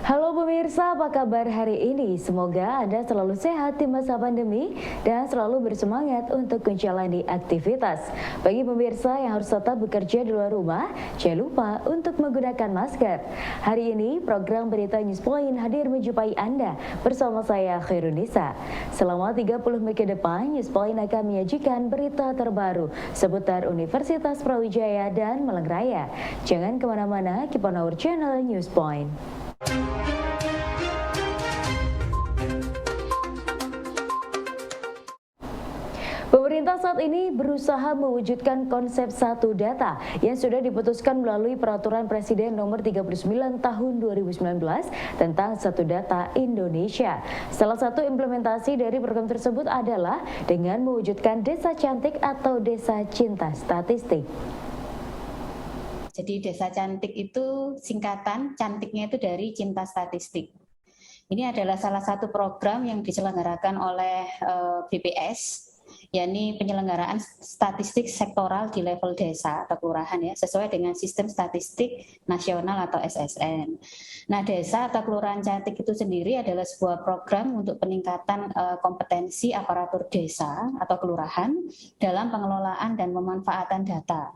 Halo pemirsa, apa kabar hari ini? Semoga Anda selalu sehat di masa pandemi dan selalu bersemangat untuk menjalani aktivitas. Bagi pemirsa yang harus tetap bekerja di luar rumah, jangan lupa untuk menggunakan masker. Hari ini program Berita Newspoint hadir menjumpai Anda bersama saya Khairunisa. Selama 30 menit ke depan, Newspoint akan menyajikan berita terbaru seputar Universitas Brawijaya dan Malang Raya. Jangan kemana-mana, keep on our channel Newspoint. Pemerintah saat ini berusaha mewujudkan konsep satu data yang sudah diputuskan melalui Peraturan Presiden Nomor 39 Tahun 2019 tentang Satu Data Indonesia. Salah satu implementasi dari program tersebut adalah dengan mewujudkan Desa Cantik atau Desa Cinta Statistik. Jadi Desa Cantik itu singkatan, cantiknya itu dari Cinta Statistik. Ini adalah salah satu program yang diselenggarakan oleh BPS, yakni penyelenggaraan statistik sektoral di level desa atau kelurahan ya, sesuai dengan Sistem Statistik Nasional atau SSN. Nah, Desa atau Kelurahan Cantik itu sendiri adalah sebuah program untuk peningkatan kompetensi aparatur desa atau kelurahan dalam pengelolaan dan pemanfaatan data,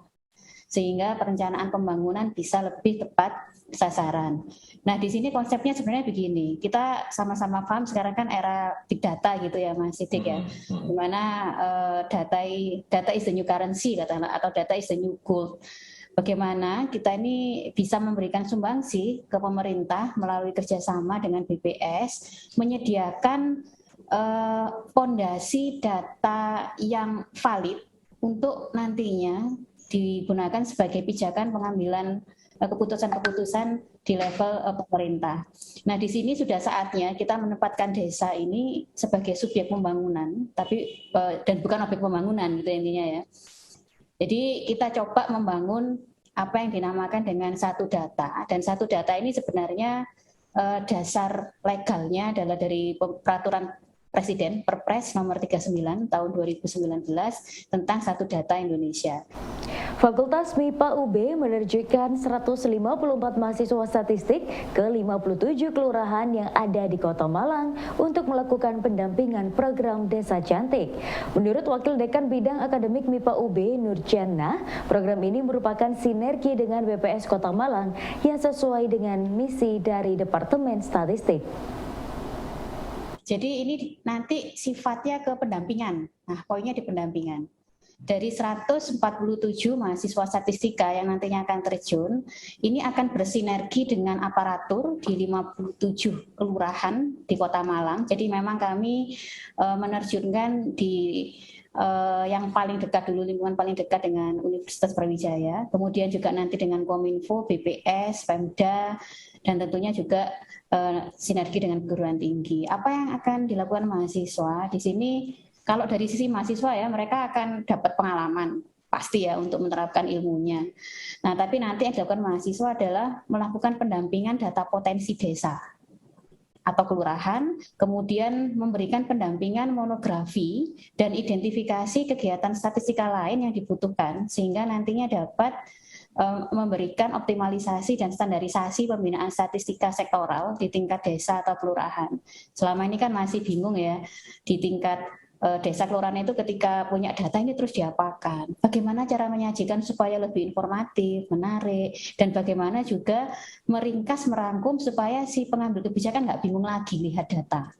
sehingga perencanaan pembangunan bisa lebih tepat sasaran. Nah, di sini konsepnya sebenarnya begini, kita sama-sama paham sekarang kan era big data gitu ya Mas Sidik ya, di mana data is the new currency katakanlah, atau data is the new gold. Bagaimana kita ini bisa memberikan sumbangsi ke pemerintah melalui kerjasama dengan BPS, menyediakan fondasi data yang valid untuk nantinya digunakan sebagai pijakan pengambilan keputusan-keputusan di level pemerintah. Nah, di sini sudah saatnya kita menempatkan desa ini sebagai subjek pembangunan, tapi dan bukan objek pembangunan gitu intinya ya. Jadi kita coba membangun apa yang dinamakan dengan satu data, dan satu data ini sebenarnya dasar legalnya adalah dari peraturan Presiden Perpres nomor 39 tahun 2019 tentang Satu Data Indonesia. Fakultas MIPA UB menerjunkan 154 mahasiswa statistik ke 57 kelurahan yang ada di Kota Malang untuk melakukan pendampingan program Desa Cantik. Menurut Wakil Dekan Bidang Akademik MIPA UB Nurjana, program ini merupakan sinergi dengan BPS Kota Malang yang sesuai dengan misi dari Departemen Statistik. Jadi ini nanti sifatnya ke pendampingan. Nah, poinnya di pendampingan. Dari 147 mahasiswa statistika yang nantinya akan terjun, ini akan bersinergi dengan aparatur di 57 kelurahan di Kota Malang. Jadi memang kami menerjunkan di yang paling dekat dulu, lingkungan paling dekat dengan Universitas Brawijaya, kemudian juga nanti dengan Kominfo, BPS, Pemda, dan tentunya juga sinergi dengan perguruan tinggi. Apa yang akan dilakukan mahasiswa di sini? Kalau dari sisi mahasiswa ya, mereka akan dapat pengalaman pasti ya untuk menerapkan ilmunya. Nah, tapi nanti yang dilakukan mahasiswa adalah melakukan pendampingan data potensi desa atau kelurahan, kemudian memberikan pendampingan monografi dan identifikasi kegiatan statistika lain yang dibutuhkan, sehingga nantinya dapat memberikan optimalisasi dan standarisasi pembinaan statistika sektoral di tingkat desa atau kelurahan. Selama ini kan masih bingung ya, di tingkat desa kelurahan itu ketika punya data ini terus diapakan, bagaimana cara menyajikan supaya lebih informatif, menarik, dan bagaimana juga meringkas, merangkum supaya si pengambil kebijakan nggak bingung lagi lihat data.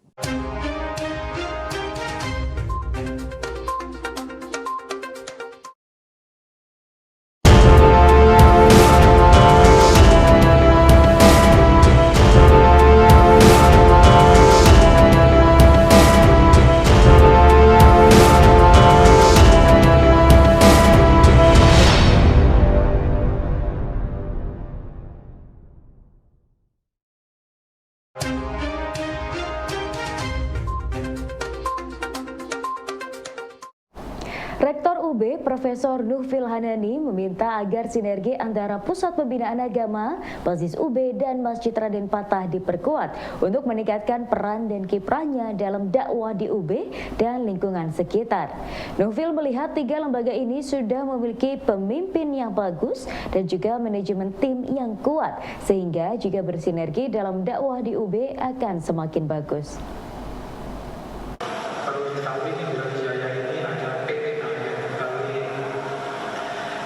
Rektor UB Profesor Nufil Hanani meminta agar sinergi antara Pusat Pembinaan Agama, Basis UB dan Masjid Raden Patah diperkuat untuk meningkatkan peran dan kiprahnya dalam dakwah di UB dan lingkungan sekitar. Nufil melihat 3 lembaga ini sudah memiliki pemimpin yang bagus dan juga manajemen tim yang kuat, sehingga jika bersinergi dalam dakwah di UB akan semakin bagus.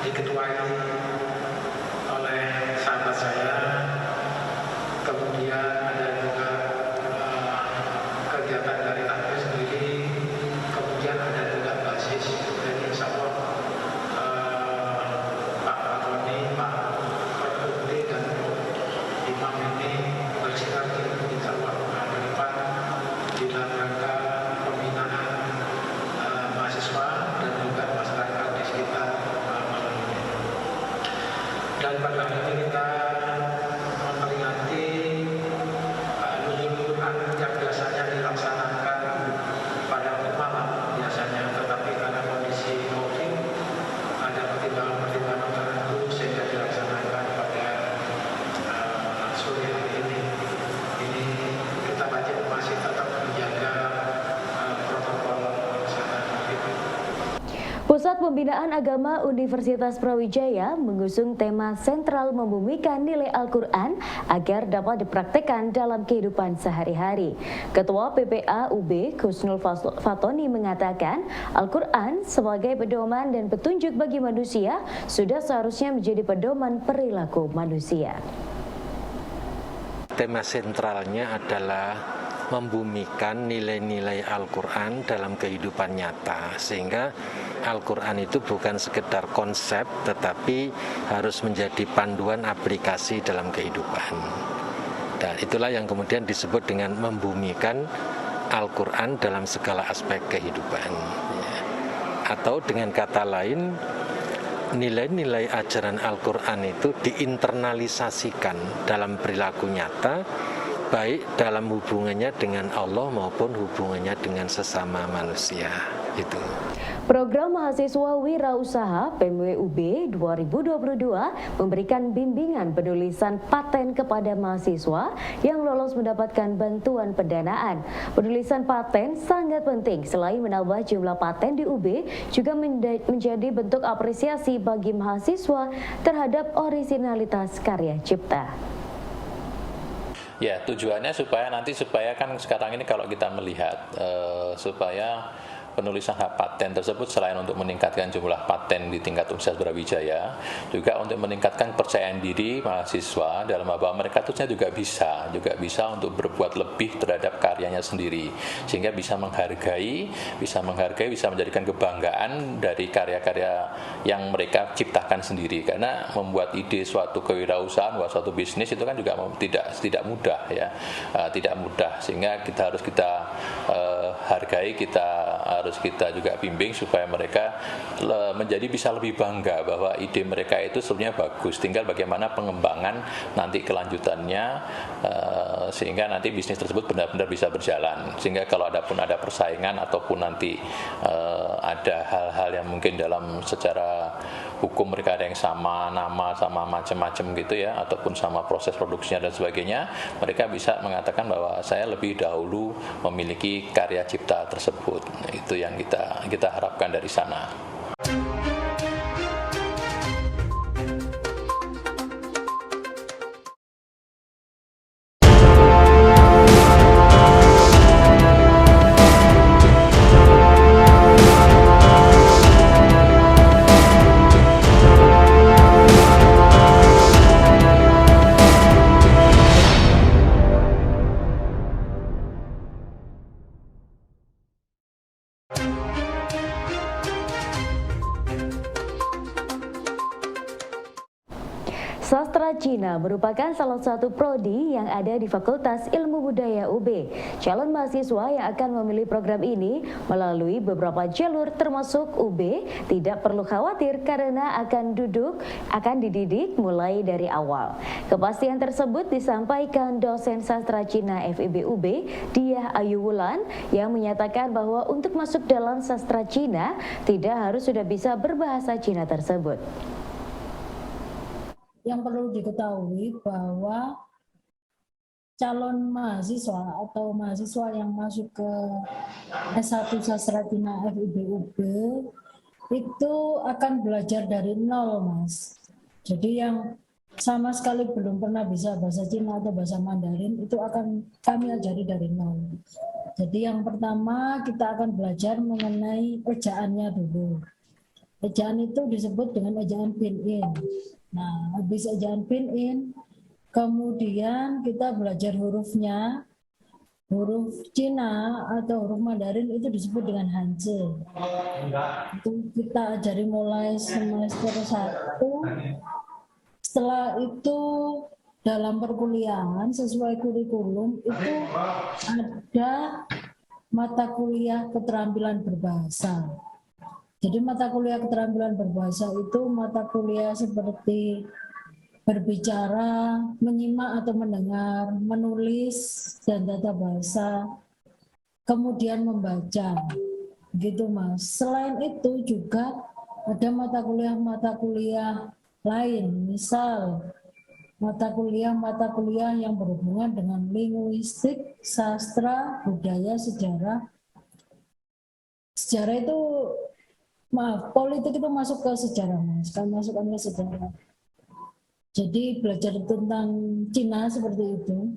Diketuai oleh sahabat saya, kemudian ada juga kegiatan dari takbir sendiri, kemudian ada juga basis dari insya Allah Pak Fatoni, Pak Perpukti dan Imam ini bersinergi insya Allah ke depan di dalam rangka pembinaan mahasiswa dan juga masyarakat di sekitar. Dan pada hari ini kita memperingati nuzul Quran yang biasanya dilaksanakan pada waktu malam biasanya, tetapi karena kondisi COVID ada pertimbangan-pertimbangan tertentu sehingga dilaksanakan pada sore hari ini. Ini kita wajib masih tetap menjaga protokol kesehatan COVID. Pusat Pembinaan Agama Universitas Brawijaya mengusung tema sentral membumikan nilai Al-Quran agar dapat dipraktikkan dalam kehidupan sehari-hari. Ketua PPA UB Kusnul Fatoni mengatakan Al-Quran sebagai pedoman dan petunjuk bagi manusia sudah seharusnya menjadi pedoman perilaku manusia. Tema sentralnya adalah membumikan nilai-nilai Al-Quran dalam kehidupan nyata, sehingga Al-Quran itu bukan sekedar konsep tetapi harus menjadi panduan aplikasi dalam kehidupan. Dan itulah yang kemudian disebut dengan membumikan Al-Quran dalam segala aspek kehidupan. Atau dengan kata lain, nilai-nilai ajaran Al-Quran itu diinternalisasikan dalam perilaku nyata, baik dalam hubungannya dengan Allah maupun hubungannya dengan sesama manusia. Itu. Program Mahasiswa Wirausaha PMWUB 2022 memberikan bimbingan penulisan paten kepada mahasiswa yang lolos mendapatkan bantuan pendanaan. Penulisan paten sangat penting, selain menambah jumlah paten di UB, juga menjadi bentuk apresiasi bagi mahasiswa terhadap orisinalitas karya cipta. Ya, tujuannya supaya kan sekarang ini kalau kita melihat supaya penulisan hak paten tersebut selain untuk meningkatkan jumlah paten di tingkat Universitas Brawijaya, juga untuk meningkatkan kepercayaan diri mahasiswa dalam bahwa mereka terusnya juga bisa untuk berbuat lebih terhadap karyanya sendiri, sehingga bisa menghargai, bisa menjadikan kebanggaan dari karya-karya yang mereka ciptakan sendiri. Karena membuat ide suatu kewirausahaan, suatu bisnis itu kan juga tidak mudah ya, tidak mudah, sehingga kita harus hargai, harus kita juga bimbing supaya mereka menjadi bisa lebih bangga bahwa ide mereka itu sebenarnya bagus, tinggal bagaimana pengembangan nanti kelanjutannya sehingga nanti bisnis tersebut benar-benar bisa berjalan, sehingga kalau ada persaingan ataupun nanti ada hal-hal yang mungkin dalam secara hukum mereka ada yang sama nama, sama macam-macam gitu ya, ataupun sama proses produksinya dan sebagainya, mereka bisa mengatakan bahwa saya lebih dahulu memiliki karya cipta tersebut. Itu yang kita harapkan dari sana. Sastra Cina merupakan salah satu prodi yang ada di Fakultas Ilmu Budaya UB. Calon mahasiswa yang akan memilih program ini melalui beberapa jalur termasuk UB tidak perlu khawatir karena akan dididik mulai dari awal. Kepastian tersebut disampaikan dosen sastra Cina FIB UB, Diah Ayu Wulan, yang menyatakan bahwa untuk masuk dalam sastra Cina tidak harus sudah bisa berbahasa Cina tersebut. Yang perlu diketahui bahwa calon mahasiswa atau mahasiswa yang masuk ke S1 Sastra Cina FIB UB itu akan belajar dari nol, Mas. Jadi yang sama sekali belum pernah bisa bahasa Cina atau bahasa Mandarin itu akan kami ajari dari nol. Jadi yang pertama kita akan belajar mengenai ejaannya dulu. Ejaan itu disebut dengan ejaan pinyin. Nah, habis ejaan pinyin, kemudian kita belajar hurufnya. Huruf Cina atau huruf Mandarin itu disebut dengan Hanzi. Itu kita ajari mulai semester 1. Setelah itu dalam perkuliahan sesuai kurikulum itu ada mata kuliah keterampilan berbahasa. Jadi mata kuliah keterampilan berbahasa itu mata kuliah seperti berbicara, menyimak atau mendengar, menulis dan tata bahasa, kemudian membaca. Gitu, Mas. Selain itu juga ada mata kuliah lain, misal mata kuliah yang berhubungan dengan linguistik, sastra, budaya, sejarah. Sejarah itu politik itu masuk ke sejarah, Mas. Kan masukkan ke sejarah. Jadi belajar tentang Cina seperti itu.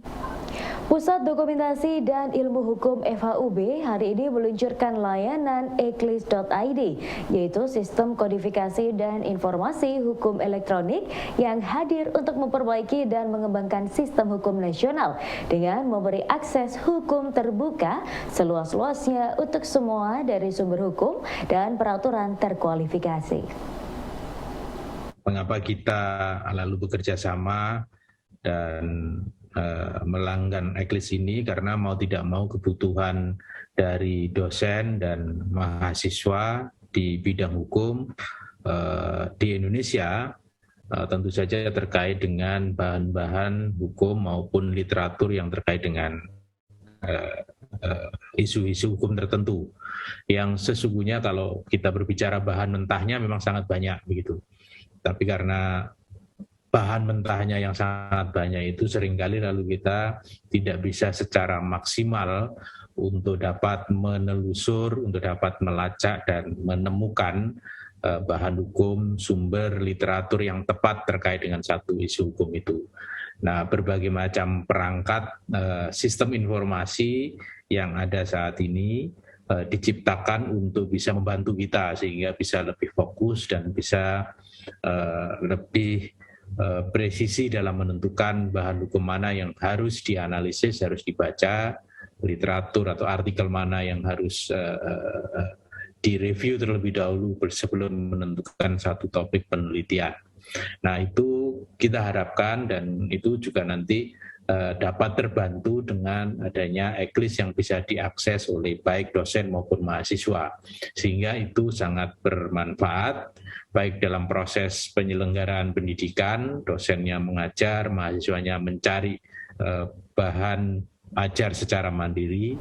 Pusat Dokumentasi dan Ilmu Hukum FHUB hari ini meluncurkan layanan eklis.id, yaitu sistem kodifikasi dan informasi hukum elektronik yang hadir untuk memperbaiki dan mengembangkan sistem hukum nasional dengan memberi akses hukum terbuka seluas-luasnya untuk semua dari sumber hukum dan peraturan terkualifikasi. Mengapa kita lalu bekerja sama dan melanggan eklis ini, karena mau tidak mau kebutuhan dari dosen dan mahasiswa di bidang hukum di Indonesia tentu saja terkait dengan bahan-bahan hukum maupun literatur yang terkait dengan isu-isu hukum tertentu yang sesungguhnya kalau kita berbicara bahan mentahnya memang sangat banyak begitu. Tapi karena bahan mentahnya yang sangat banyak itu seringkali lalu kita tidak bisa secara maksimal untuk dapat menelusur, untuk dapat melacak dan menemukan bahan hukum, sumber literatur yang tepat terkait dengan satu isu hukum itu. Nah, berbagai macam perangkat sistem informasi yang ada saat ini diciptakan untuk bisa membantu kita sehingga bisa lebih fokus dan bisa lebih presisi dalam menentukan bahan hukum mana yang harus dianalisis, harus dibaca, literatur atau artikel mana yang harus direview terlebih dahulu sebelum menentukan satu topik penelitian. Nah, itu kita harapkan dan itu juga nanti dapat terbantu dengan adanya eklis yang bisa diakses oleh baik dosen maupun mahasiswa. Sehingga itu sangat bermanfaat baik dalam proses penyelenggaraan pendidikan, dosennya mengajar, mahasiswanya mencari bahan ajar secara mandiri.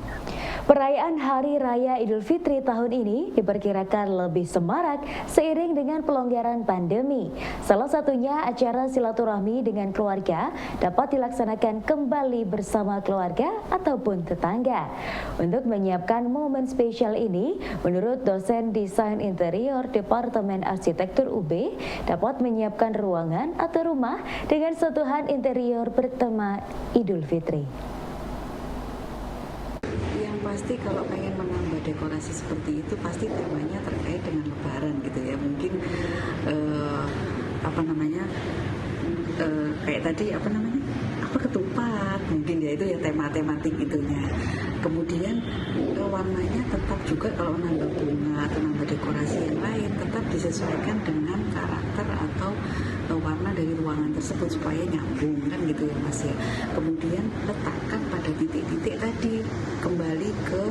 Perayaan Hari Raya Idul Fitri tahun ini diperkirakan lebih semarak seiring dengan pelonggaran pandemi. Salah satunya acara silaturahmi dengan keluarga dapat dilaksanakan kembali bersama keluarga ataupun tetangga. Untuk menyiapkan momen spesial ini, menurut dosen Desain Interior Departemen Arsitektur UB, dapat menyiapkan ruangan atau rumah dengan sentuhan interior bertema Idul Fitri. Pasti kalau pengen menambah dekorasi seperti itu pasti temanya terkait dengan Lebaran gitu ya, mungkin kayak tadi ketupat mungkin ya, itu ya tematik itunya. Kemudian warnanya tetap juga kalau menambah bunga atau menambah dekorasi yang lain tetap disesuaikan dengan karakter atau warna dari ruangan tersebut supaya nyambung kan gitu ya Mas ya. Kemudian letakkan pada titik-titik tadi, kembali ke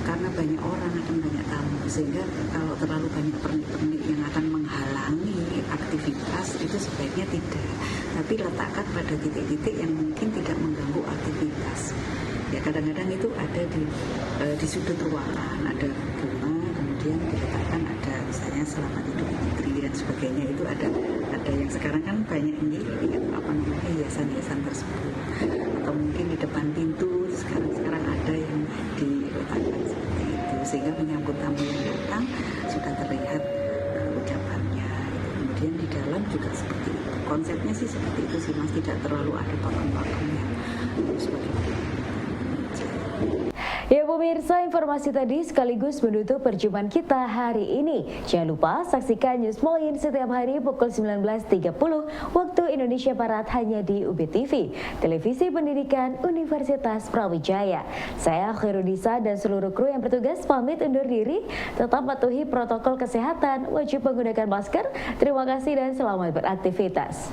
karena banyak orang akan banyak tamu, sehingga kalau terlalu banyak pernik-pernik yang akan menghalangi aktivitas itu sebaiknya tidak, tapi letakkan pada titik-titik yang mungkin tidak mengganggu aktivitas. Ya kadang-kadang itu ada di sudut ruangan, ada bunga, kemudian diletakkan ada misalnya selamat Idul Fitri dan sebagainya, itu ada yang sekarang kan banyak ini apa namanya hiasan-hiasan tersebut, atau mungkin di depan pintu sekarang ada yang diletakkan seperti itu sehingga menyambut tamu yang datang sudah terlihat ucapannya gitu. Kemudian di dalam juga seperti itu, konsepnya sih seperti itu sih Mas, tidak terlalu ada pakem-pakem yang seperti itu. Ya pemirsa, informasi tadi sekaligus menutup perjumpaan kita hari ini. Jangan lupa saksikan News Point setiap hari pukul 19.30 waktu Indonesia Barat hanya di UBTV, Televisi Pendidikan Universitas Brawijaya. Saya Khairunisa dan seluruh kru yang bertugas pamit undur diri. Tetap patuhi protokol kesehatan, wajib menggunakan masker. Terima kasih dan selamat beraktivitas.